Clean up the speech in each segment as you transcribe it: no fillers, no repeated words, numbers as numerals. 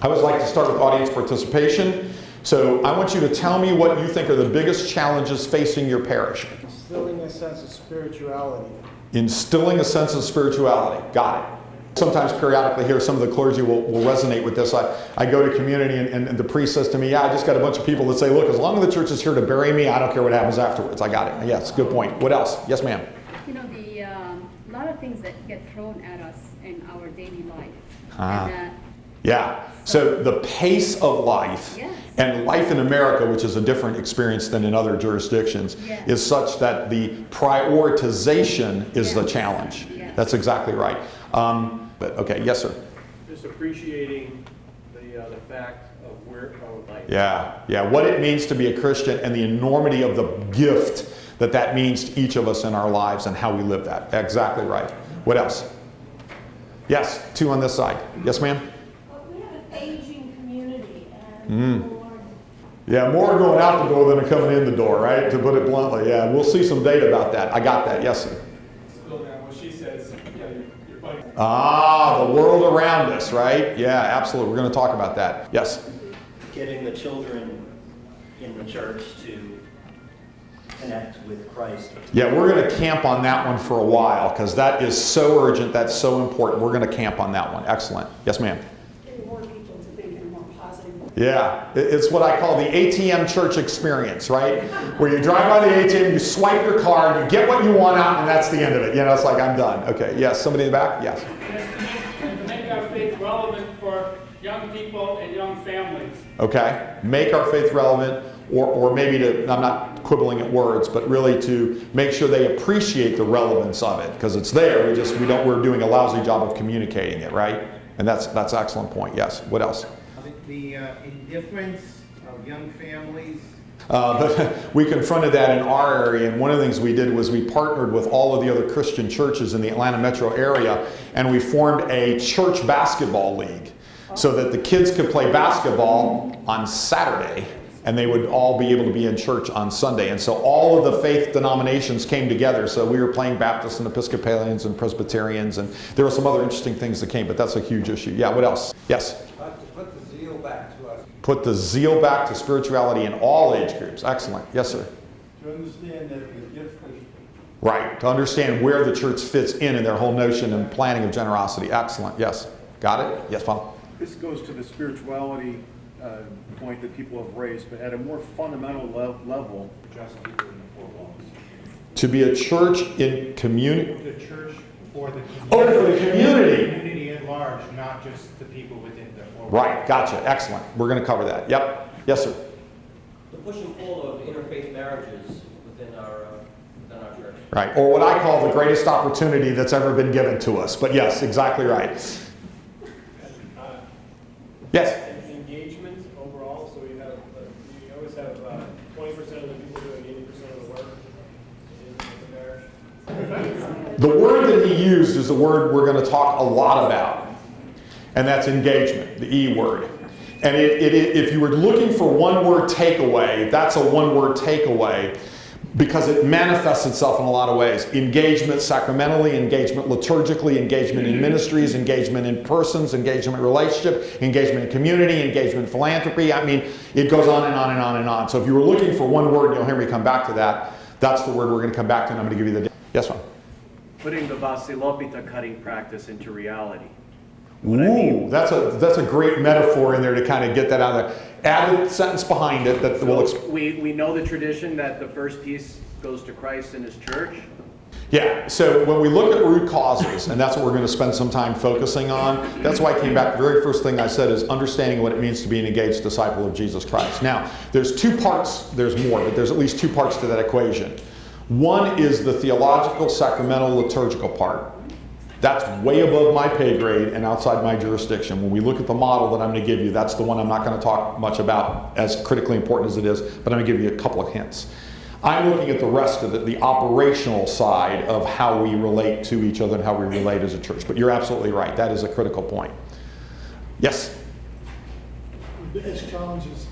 I always like to start with audience participation. So I want you to tell me what you think are the biggest challenges facing your parish. Instilling a sense of spirituality. Instilling a sense of spirituality. Got it. Sometimes periodically here, some of the clergy will resonate with this. I go to community and the priest says to me, yeah, I just got a bunch of people that say, look, as long as the church is here to bury me, I don't care what happens afterwards. I got it. Yes, good point. What else? Yes, ma'am. You know, a lot of things that get thrown at us in our daily life. Yeah. So the pace of life, yes, and life in America, which is a different experience than in other jurisdictions, yes, is such that the prioritization is yes, the challenge. yes. That's exactly right. But okay, yes, sir. Just appreciating the fact of where our life. Yeah, what it means to be a Christian and the enormity of the gift that means to each of us in our lives and how we live that. Exactly right. What else? Yes, two on this side. Yes, ma'am. We have an aging community, and more going out the door than are coming in the door, right? To put it bluntly. Yeah, we'll see some data about that. I got that. Yes, sir. The world around us, right? Yeah, absolutely. We're going to talk about that. Yes? Getting the children in the church to connect with Christ. Yeah, we're going to camp on that one for a while because that is so urgent, that's so important. We're going to camp on that one. Excellent. Yes, ma'am? getting more people to think in a more positive way. Yeah, it's what I call the ATM church experience, right? Where you drive by the ATM, you swipe your card, you get what you want out, and that's the end of it. You know, it's like, I'm done. Okay, yes, somebody in the back? Yes. And to make our faith relevant for young people and young families. Okay, make our faith relevant, or maybe to, I'm not quibbling at words, but really to make sure they appreciate the relevance of it, because it's there, we're doing a lousy job of communicating it, right? And that's an excellent point, yes. What else? The indifference of young families. But we confronted that in our area, and one of the things we did was we partnered with all of the other Christian churches in the Atlanta metro area, and we formed a church basketball league so that the kids could play basketball on Saturday, and they would all be able to be in church on Sunday. And so all of the faith denominations came together. So we were playing Baptists and Episcopalians and Presbyterians, and there were some other interesting things that came, but that's a huge issue. Yeah, what else? Yes? To put the zeal back to us. Put the zeal back to spirituality in all age groups. Excellent. Yes, sir? To understand that the gift is... Right. To understand where the church fits in their whole notion and planning of generosity. Excellent. Yes. Got it? Yes, Father? This goes to the spirituality point that people have raised, but at a more fundamental level. Just people in the four walls. To be a church in community. The church for the community. Oh, for the community. The community at large, not just the people within the four walls. Right. Gotcha. Excellent. We're going to cover that. Yep. Yes, sir. The push and pull of interfaith marriages within our church. Right. Or what I call the greatest opportunity that's ever been given to us. But yes, exactly right. Yes. Engagement overall, so you always have 20% of the people doing 80% of the work in the parish. The word that he used is the word we're going to talk a lot about, and that's engagement, the E word. And if you were looking for one word takeaway, that's a one word takeaway, because it manifests itself in a lot of ways. Engagement sacramentally, engagement liturgically, engagement in ministries, engagement in persons, engagement in relationship, engagement in community, engagement in philanthropy. I mean, it goes on and on and on and on. So if you were looking for one word, and you'll hear me come back to that, that's the word we're going to come back to, and I'm going to give you the... Yes, ma'am? Putting the Vasilopita cutting practice into reality. Ooh, that's a great metaphor in there to kind of get that out of there. Add a sentence behind it that will explain. We know the tradition that the first piece goes to Christ and his church. Yeah, so when we look at root causes, and that's what we're going to spend some time focusing on, that's why I came back. The very first thing I said is understanding what it means to be an engaged disciple of Jesus Christ. Now, there's two parts, there's more, but there's at least two parts to that equation. One is the theological, sacramental, liturgical part. That's way above my pay grade and outside my jurisdiction. When we look at the model that I'm going to give you, that's the one I'm not going to talk much about, as critically important as it is, but I'm going to give you a couple of hints. I'm looking at the rest of it, the operational side of how we relate to each other and how we relate as a church. But you're absolutely right. That is a critical point. Yes? The biggest challenge is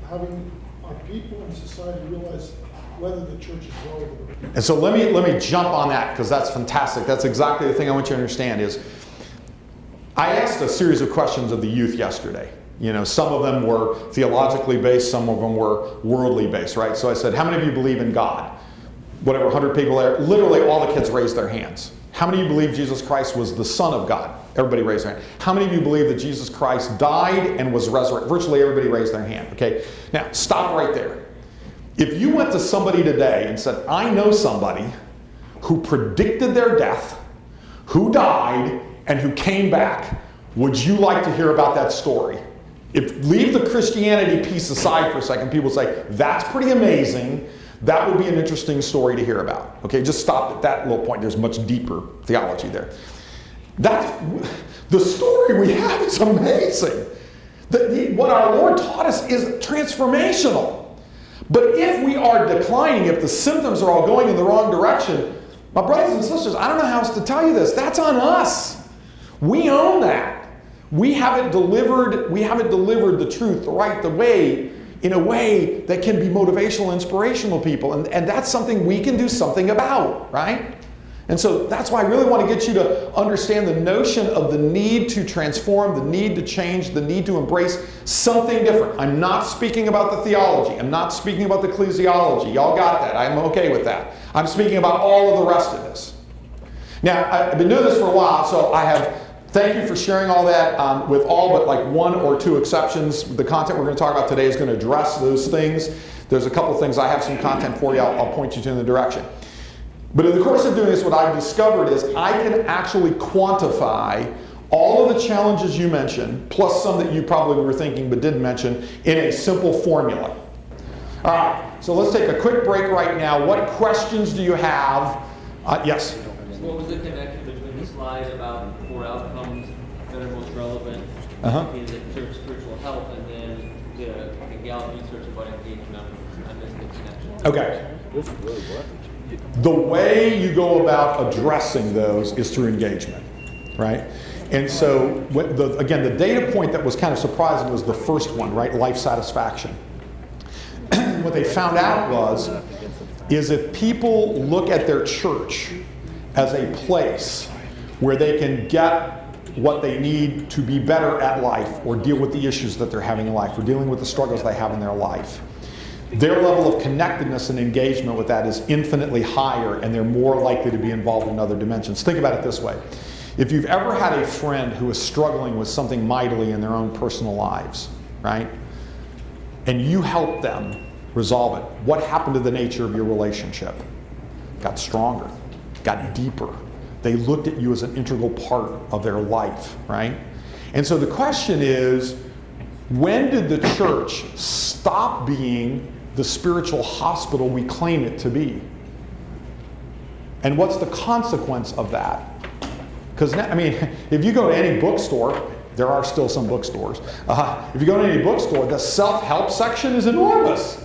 having our people in society realize whether the church is relevant. And so let me jump on that, because that's fantastic. That's exactly the thing I want you to understand is, I asked a series of questions of the youth yesterday. You know, some of them were theologically based, some of them were worldly based, right? So I said, how many of you believe in God? Whatever, 100 people there. Literally all the kids raised their hands. How many of you believe Jesus Christ was the Son of God? Everybody raised their hand. How many of you believe that Jesus Christ died and was resurrected? Virtually everybody raised their hand, okay? Now, stop right there. If you went to somebody today and said, I know somebody who predicted their death, who died, and who came back, would you like to hear about that story? Leave the Christianity piece aside for a second. People say, that's pretty amazing. That would be an interesting story to hear about. Okay, just stop at that little point. There's much deeper theology there. The story we have is amazing. What our Lord taught us is transformational. But if we are declining, if the symptoms are all going in the wrong direction, my brothers and sisters, I don't know how else to tell you this. That's on us. We own that. We haven't delivered the truth the way, in a way that can be motivational, inspirational people. And that's something we can do something about, right? And so that's why I really want to get you to understand the notion of the need to transform, the need to change, the need to embrace something different. I'm not speaking about the theology. I'm not speaking about the ecclesiology. Y'all got that. I'm okay with that. I'm speaking about all of the rest of this. Now, I've been doing this for a while, so thank you for sharing all that with all but like one or two exceptions. The content we're going to talk about today is going to address those things. There's a couple things. I have some content for you. I'll point you to in the direction. But in the course of doing this, what I've discovered is I can actually quantify all of the challenges you mentioned, plus some that you probably were thinking but didn't mention, in a simple formula. All right, so let's take a quick break right now. What questions do you have? Yes? What was the connection between the slide about 4 outcomes that are most relevant in the church spiritual health and then the Gallup research about engagement? I missed the connection. Okay. The way you go about addressing those is through engagement, right? And so, again, the data point that was kind of surprising was the first one, right? Life satisfaction. What they found out is if people look at their church as a place where they can get what they need to be better at life or deal with the issues that they're having in life or dealing with the struggles they have in their life, their level of connectedness and engagement with that is infinitely higher, and they're more likely to be involved in other dimensions. Think about it this way. If you've ever had a friend who is struggling with something mightily in their own personal lives, right, and you help them resolve it, what happened to the nature of your relationship? Got stronger, got deeper. They looked at you as an integral part of their life, right? And so the question is, when did the church stop being the spiritual hospital we claim it to be? And what's the consequence of that? Because, I mean, if you go to any bookstore, there are still some bookstores. If you go to any bookstore, the self-help section is enormous.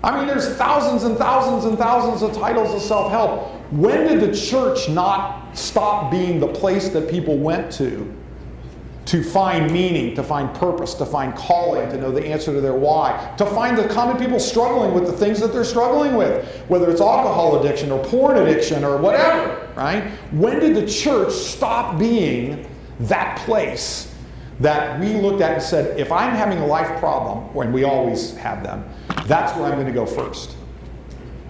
I mean, there's thousands and thousands and thousands of titles of self-help. When did the church not stop being the place that people went to find meaning, to find purpose, to find calling, to know the answer to their why, to find the common people struggling with the things that they're struggling with, whether it's alcohol addiction or porn addiction or whatever, right? When did the church stop being that place that we looked at and said, if I'm having a life problem, and we always have them, that's where I'm going to go first.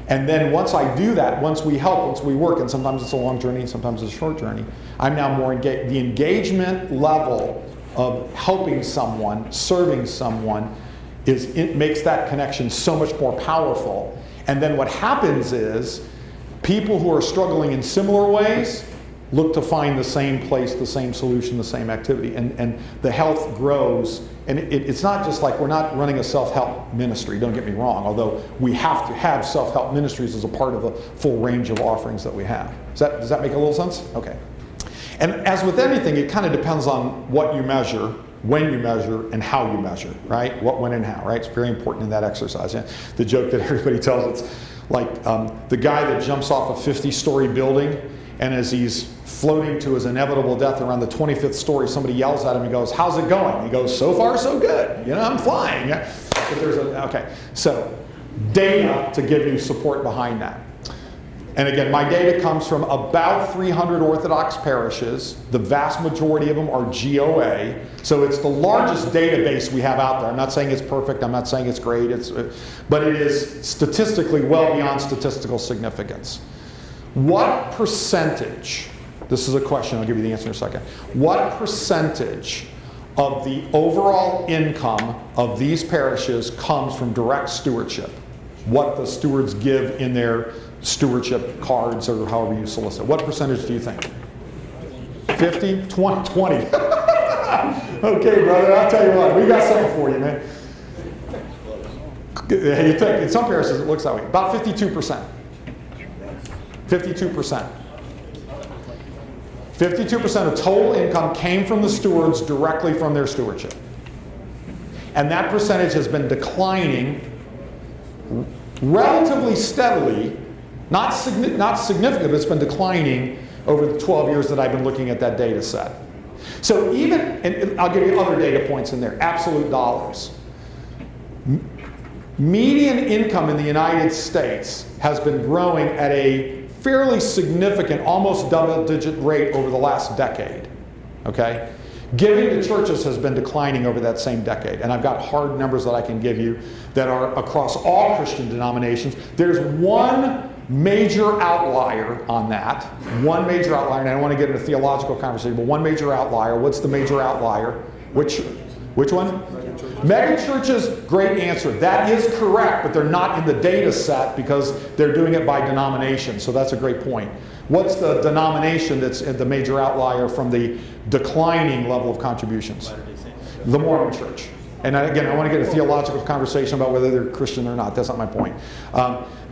And then once I do that, once we help, once we work, and sometimes it's a long journey and sometimes it's a short journey, I'm now more engaged. The engagement level of helping someone, serving someone, it makes that connection so much more powerful. And then what happens is people who are struggling in similar ways look to find the same place, the same solution, the same activity. And the health grows. And it's not just like we're not running a self-help ministry, don't get me wrong, although we have to have self-help ministries as a part of the full range of offerings that we have. Does that make a little sense? Okay. And as with anything, it kind of depends on what you measure, when you measure, and how you measure, right? What, when, and how, right? It's very important in that exercise. Yeah? The joke that everybody tells, it's like the guy that jumps off a 50-story building, and as he's floating to his inevitable death around the 25th story, somebody yells at him and goes, "How's it going?" He goes, "So far, so good. You know, I'm flying." But okay, so data to give you support behind that. And again, my data comes from about 300 Orthodox parishes. The vast majority of them are GOA. So it's the largest database we have out there. I'm not saying it's perfect. I'm not saying it's great. But it is statistically well beyond statistical significance. What percentage, this is a question, I'll give you the answer in a second. What percentage of the overall income of these parishes comes from direct stewardship? What the stewards give in their stewardship cards or however you solicit. What percentage do you think? 50? 20? Okay, brother, I'll tell you what. We got something for you, man. You think, in some parishes it looks that way. About 52%. 52%. 52% of total income came from the stewards directly from their stewardship. And that percentage has been declining relatively steadily, not significant, but it's been declining over the 12 years that I've been looking at that data set. So even, and I'll give you other data points in there, absolute dollars. Median income in the United States has been growing at a fairly significant, almost double-digit rate over the last decade, okay? Giving to churches has been declining over that same decade, and I've got hard numbers that I can give you that are across all Christian denominations. There's one major outlier on that, one major outlier, and I don't want to get into a theological conversation, but one major outlier. What's the major outlier? Which one? Mega churches, great answer. That is correct, but they're not in the data set because they're doing it by denomination, so that's a great point. What's the denomination that's the major outlier from the declining level of contributions? The Mormon Church. And again, I want to get a theological conversation about whether they're Christian or not. That's not my point.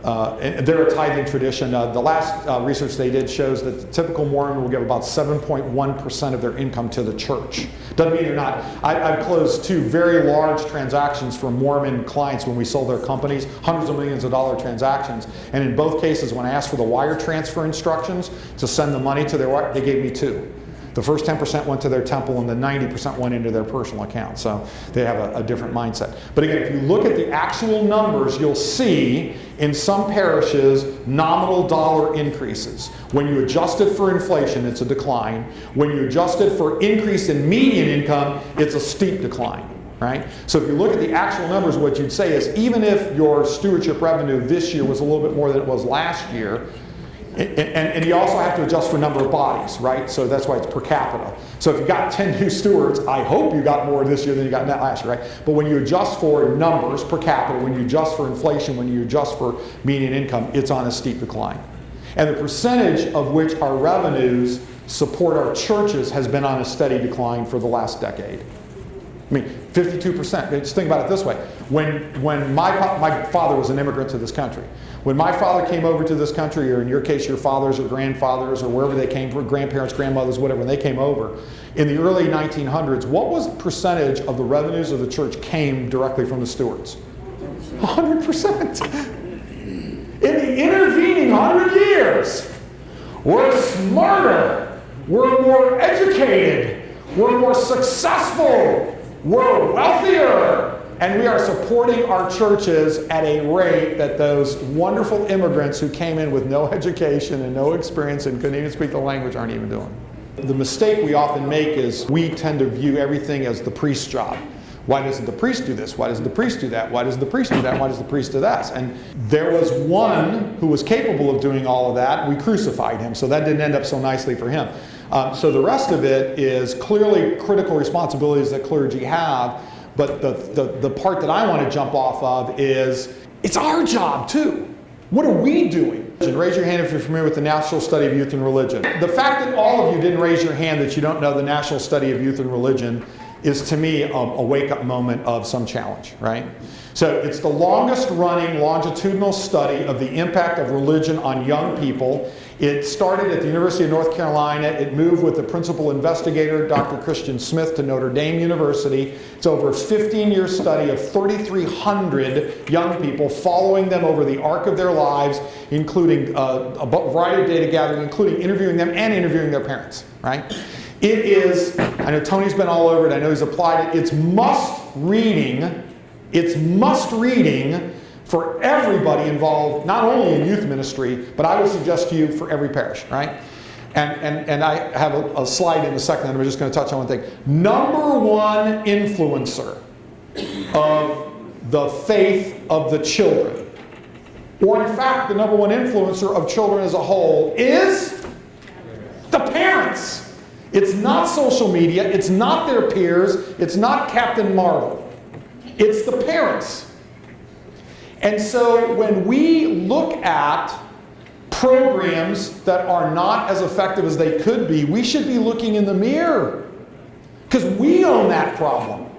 They're a tithing tradition. The last research they did shows that the typical Mormon will give about 7.1% of their income to the church. Doesn't mean they're not. I've closed 2 very large transactions for Mormon clients when we sold their companies, hundreds of millions of dollar transactions. And in both cases, when I asked for the wire transfer instructions to send the money to their wire, they gave me 2. The first 10% went to their temple and the 90% went into their personal account. So they have a different mindset. But again, if you look at the actual numbers, you'll see in some parishes nominal dollar increases. When you adjust it for inflation, it's a decline. When you adjust it for increase in median income, it's a steep decline. Right? So if you look at the actual numbers, what you'd say is even if your stewardship revenue this year was a little bit more than it was last year, and you also have to adjust for number of bodies, right? So that's why it's per capita. So if you got 10 new stewards, I hope you got more this year than you got last year, right? But when you adjust for numbers per capita, when you adjust for inflation, when you adjust for median income, it's on a steep decline. And the percentage of which our revenues support our churches has been on a steady decline for the last decade. I mean, 52%. Just think about it this way. When my father was an immigrant to this country. When my father came over to this country, or in your case, your fathers or grandfathers or wherever they came from, grandparents, grandmothers, whatever, when they came over, in the early 1900s, what was the percentage of the revenues of the church came directly from the stewards? 100%. In the intervening 100 years, we're smarter, we're more educated, we're more successful, we're wealthier, and we are supporting our churches at a rate that those wonderful immigrants who came in with no education and no experience and couldn't even speak the language aren't even doing. The mistake we often make is we tend to view everything as the priest's job. Why doesn't the priest do this? Why doesn't the priest do that? Why does the priest do that? Why does the priest do that? And there was one who was capable of doing all of that. We crucified him, so that didn't end up so nicely for him. So the rest of it is clearly critical responsibilities that clergy have. But the part that I want to jump off of is it's our job too. What are we doing? And raise your hand if you're familiar with the National Study of Youth and Religion. The fact that all of you didn't raise your hand that you don't know the National Study of Youth and Religion is to me a wake-up moment of some challenge, right? So it's the longest running longitudinal study of the impact of religion on young people. It started at the University of North Carolina. It moved with the principal investigator, Dr. Christian Smith, to Notre Dame University. It's over a 15-year study of 3,300 young people, following them over the arc of their lives, including a variety of data gathering, including interviewing them and interviewing their parents, right? It is, I know Tony's been all over it, I know he's applied it, it's must reading for everybody involved, not only in youth ministry, but I would suggest to you for every parish, right? And I have a slide in a second, and I'm just going to touch on one thing. Number one influencer of the faith of the children, or in fact, the number one influencer of children as a whole, is the parents. It's not social media, it's not their peers, it's not Captain Marvel. It's the parents. And so when we look at programs that are not as effective as they could be, we should be looking in the mirror. Because we own that problem.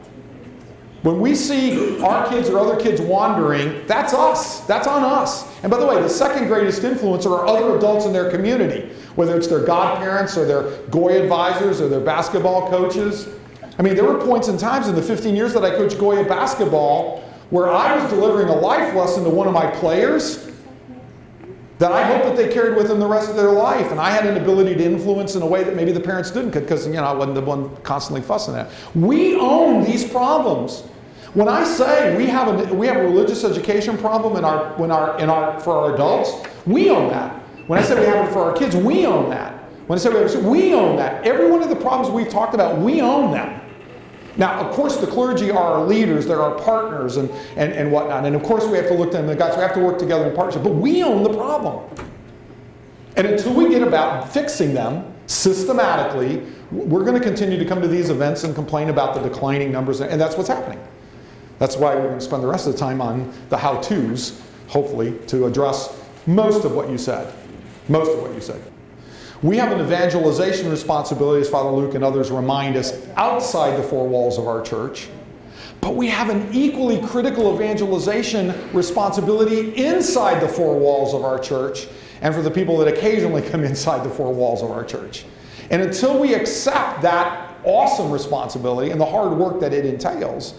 When we see our kids or other kids wandering, that's us. That's on us. And by the way, the second greatest influencer are other adults in their community, whether it's their godparents or their Goy advisors or their basketball coaches. I mean, there were points in times in the 15 years that I coached Goya basketball where I was delivering a life lesson to one of my players that I hope that they carried with them the rest of their life. And I had an ability to influence in a way that maybe the parents didn't, because I wasn't the one constantly fussing at. We own these problems. When I say we have a religious education problem for our adults, we own that. When I say we have it for our kids, we own that. When I say we own that. Every one of the problems we've talked about, we own them. Now, of course, the clergy are our leaders, they're our partners and whatnot. And of course, we have to look to them, the guys, we have to work together in partnership. But we own the problem. And until we get about fixing them systematically, we're going to continue to come to these events and complain about the declining numbers. And that's what's happening. That's why we're going to spend the rest of the time on the how-tos, hopefully, to address most of what you said. Most of what you said. We have an evangelization responsibility, as Father Luke and others remind us, outside the four walls of our church. But we have an equally critical evangelization responsibility inside the four walls of our church, and for the people that occasionally come inside the four walls of our church. And until we accept that awesome responsibility and the hard work that it entails,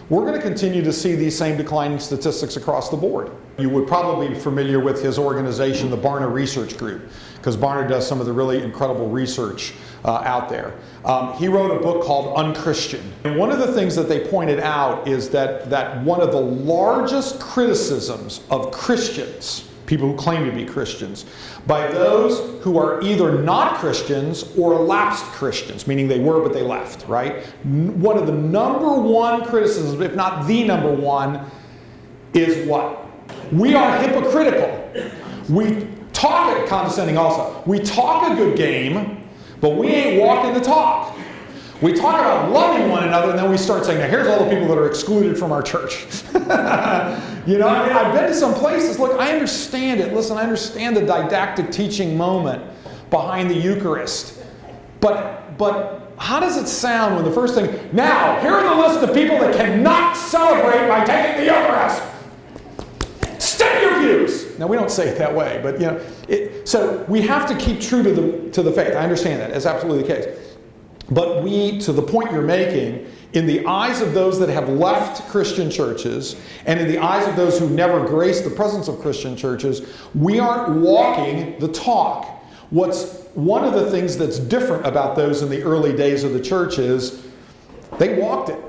we're going to continue to see these same declining statistics across the board. You would probably be familiar with his organization, the Barna Research Group, because Barna does some of the really incredible research out there. He wrote a book called Unchristian. And one of the things that they pointed out is that one of the largest criticisms of Christians, people who claim to be Christians, by those who are either not Christians or lapsed Christians, meaning they were but they left, right? One of the number one criticisms, if not the number one, is what? We are hypocritical. We talk it, condescending also, we talk a good game, but we ain't walking the talk. We talk about loving one another, and then we start saying, now here's all the people that are excluded from our church. You know, I mean, I've been to some places, look, I understand it. Listen, I understand the didactic teaching moment behind the Eucharist. But how does it sound when the first thing, now, here are the list of people that cannot celebrate by taking the Eucharist. Stay your pews. Now, we don't say it that way, but you know, so we have to keep true to the faith. I understand that. It's absolutely the case. But we, to the point you're making, in the eyes of those that have left Christian churches, and in the eyes of those who never graced the presence of Christian churches, we aren't walking the talk. What's one of the things that's different about those in the early days of the church is they walked it.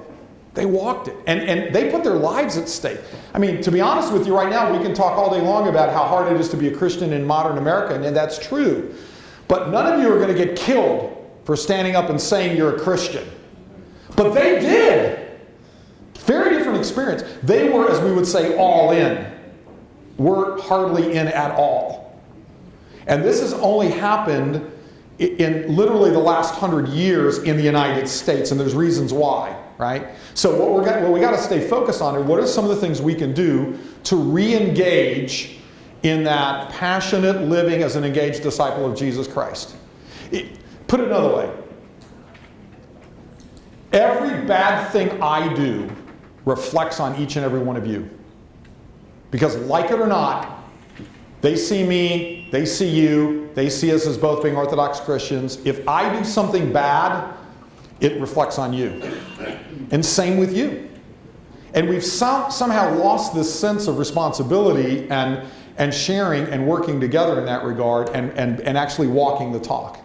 They walked it. And they put their lives at stake. I mean, to be honest with you right now, we can talk all day long about how hard it is to be a Christian in modern America, and that's true. But none of you are going to get killed for standing up and saying you're a Christian. But they did. Very different experience. They were, as we would say, all in. We're hardly in at all. And this has only happened in literally the last 100 years in the United States, and there's reasons why, right? So what we got to stay focused on are what are some of the things we can do to re-engage in that passionate living as an engaged disciple of Jesus Christ. Put it another way. Every bad thing I do reflects on each and every one of you. Because like it or not, they see me, they see you, they see us as both being Orthodox Christians. If I do something bad, it reflects on you. And same with you. And we've somehow lost this sense of responsibility and sharing and working together in that regard and actually walking the talk.